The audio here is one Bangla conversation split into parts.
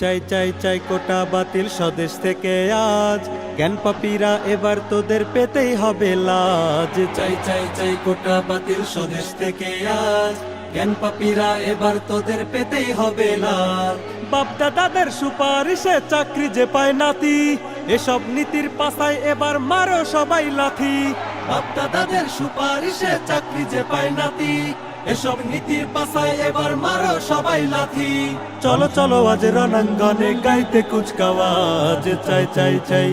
চাই চাই চাই কোটা বাতিল স্বদেশ থেকে আজ, জ্ঞান পাপীরা এবার তোদের পেতেই হবে লাজ। চাই চাই চাই কোটা বাতিল স্বদেশ থেকে আজ, জ্ঞান পাপীরা এবার তোদের পেতেই হবে লাজ। বাপ দাদাদের সুপারিশে চাকরি যে পায় নাতি, এসব নীতির পাশায় এবার মারো সবাই লাথি। বাপ দাদাদের সুপারিশে চাকরি যে পায় নাতি, এসব নীতির পাশায় এবার মারো সবাই লাথি। চলো চলো আজ রণাঙ্গনে গাইতে কুচকাওয়াজ। চাই চাই চাই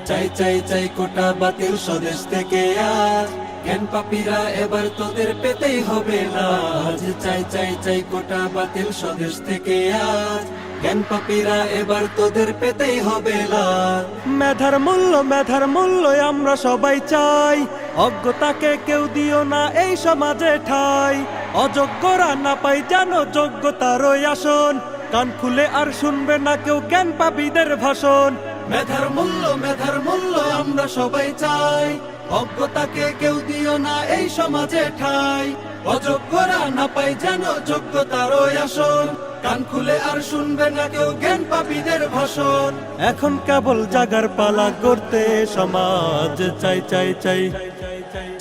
চাই চাই চাই কোটা বাতিল স্বদেশ থেকে আজ, জ্ঞান পাপীরা এবার তোদের পেতেই হবে লাজ। চাই চাই চাই কোটা বাতিল স্বদেশ থেকে আজ, জ্ঞান পাপীরা এবার তোদের পেতেই হবে লাজ। মেধার মূল্য আমরা সবাই চাই, অজ্ঞতাকে কেউ দিও না এই সমাজে ঠাই। অযোগ্যরা না পাই যেন যোগ্যতারই আসন, কান খুলে আর শুনবে না কেউ জ্ঞান পাপীদের ভাষণ। মেধার মূল্য আমরা সবাই চাই, অজ্ঞতাকে কেউ দিও না এই সমাজে ঠাই। অযোগ্যরা না পাই যেন যোগ্যতারই আসন, কান খুলে আর শুনবে না কেউ জ্ঞান পাপীদের ভাষণ। এখন কেবল জাগার পালা করতে সমাজ। চাই চাই চাই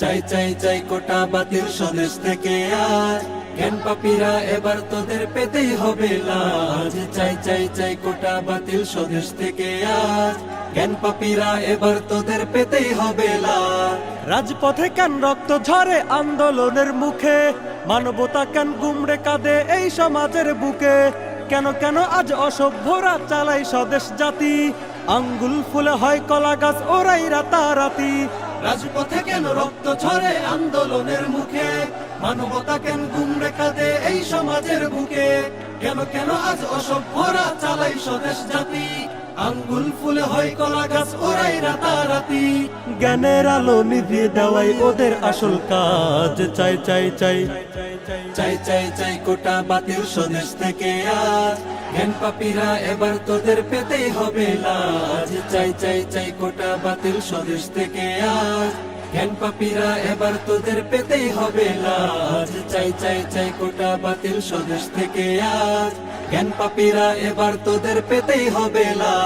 চাই চাই চাই কোটা বাতিল স্বদেশ থেকে আজ, জ্ঞান পাপীরা এবার তোদের পেতেই হবে লাজ। চাই চাই চাই কোটা বাতিল স্বদেশ থেকে আজ, জ্ঞান পাপীরা এবার তোদের পেতেই হবে লাজ। রাজপথে কেন রক্ত ঝরে আন্দোলনের মুখে, মানবতা কেন গুমড়ে কাঁদে এই সমাজের বুকে। কেন কেন আজ অসভ্যরা চালাই স্বদেশ জাতি, আঙ্গুল ফুলে হয় কলা গাছ ওরাই রাতারাতি। রাজপথে কেন রক্ত ঝরে আন্দোলনের মুখে, মানবতা কেন গুমড়ে কাঁদে এই সমাজের বুকে। কেন কেন আজ অসভ্যরা চালাই স্বদেশ জাতি, আঙ্গুল ফুলে হয় কলা গাছ ওরাই রাতারাতি। জ্ঞানের আলো নিভিয়ে দেওয়াই ওদের আসল কাজ। চাই চাই চাই চাই চাই চাই কোটা বাতিল স্বদেশ থেকে আজ, জ্ঞান পাপীরা এবার তোদের পেতেই হবে লাজ। চাই চাই চাই কোটা বাতিল স্বদেশ থেকে আজ, জ্ঞান পাপীরা এবার তোদের পেতেই হবে লাজ। চাই চাই চাই কোটা বাতিল স্বদেশ থেকে আজ, জ্ঞান পাপীরা এবার তোদের পেতেই হবে লাজ।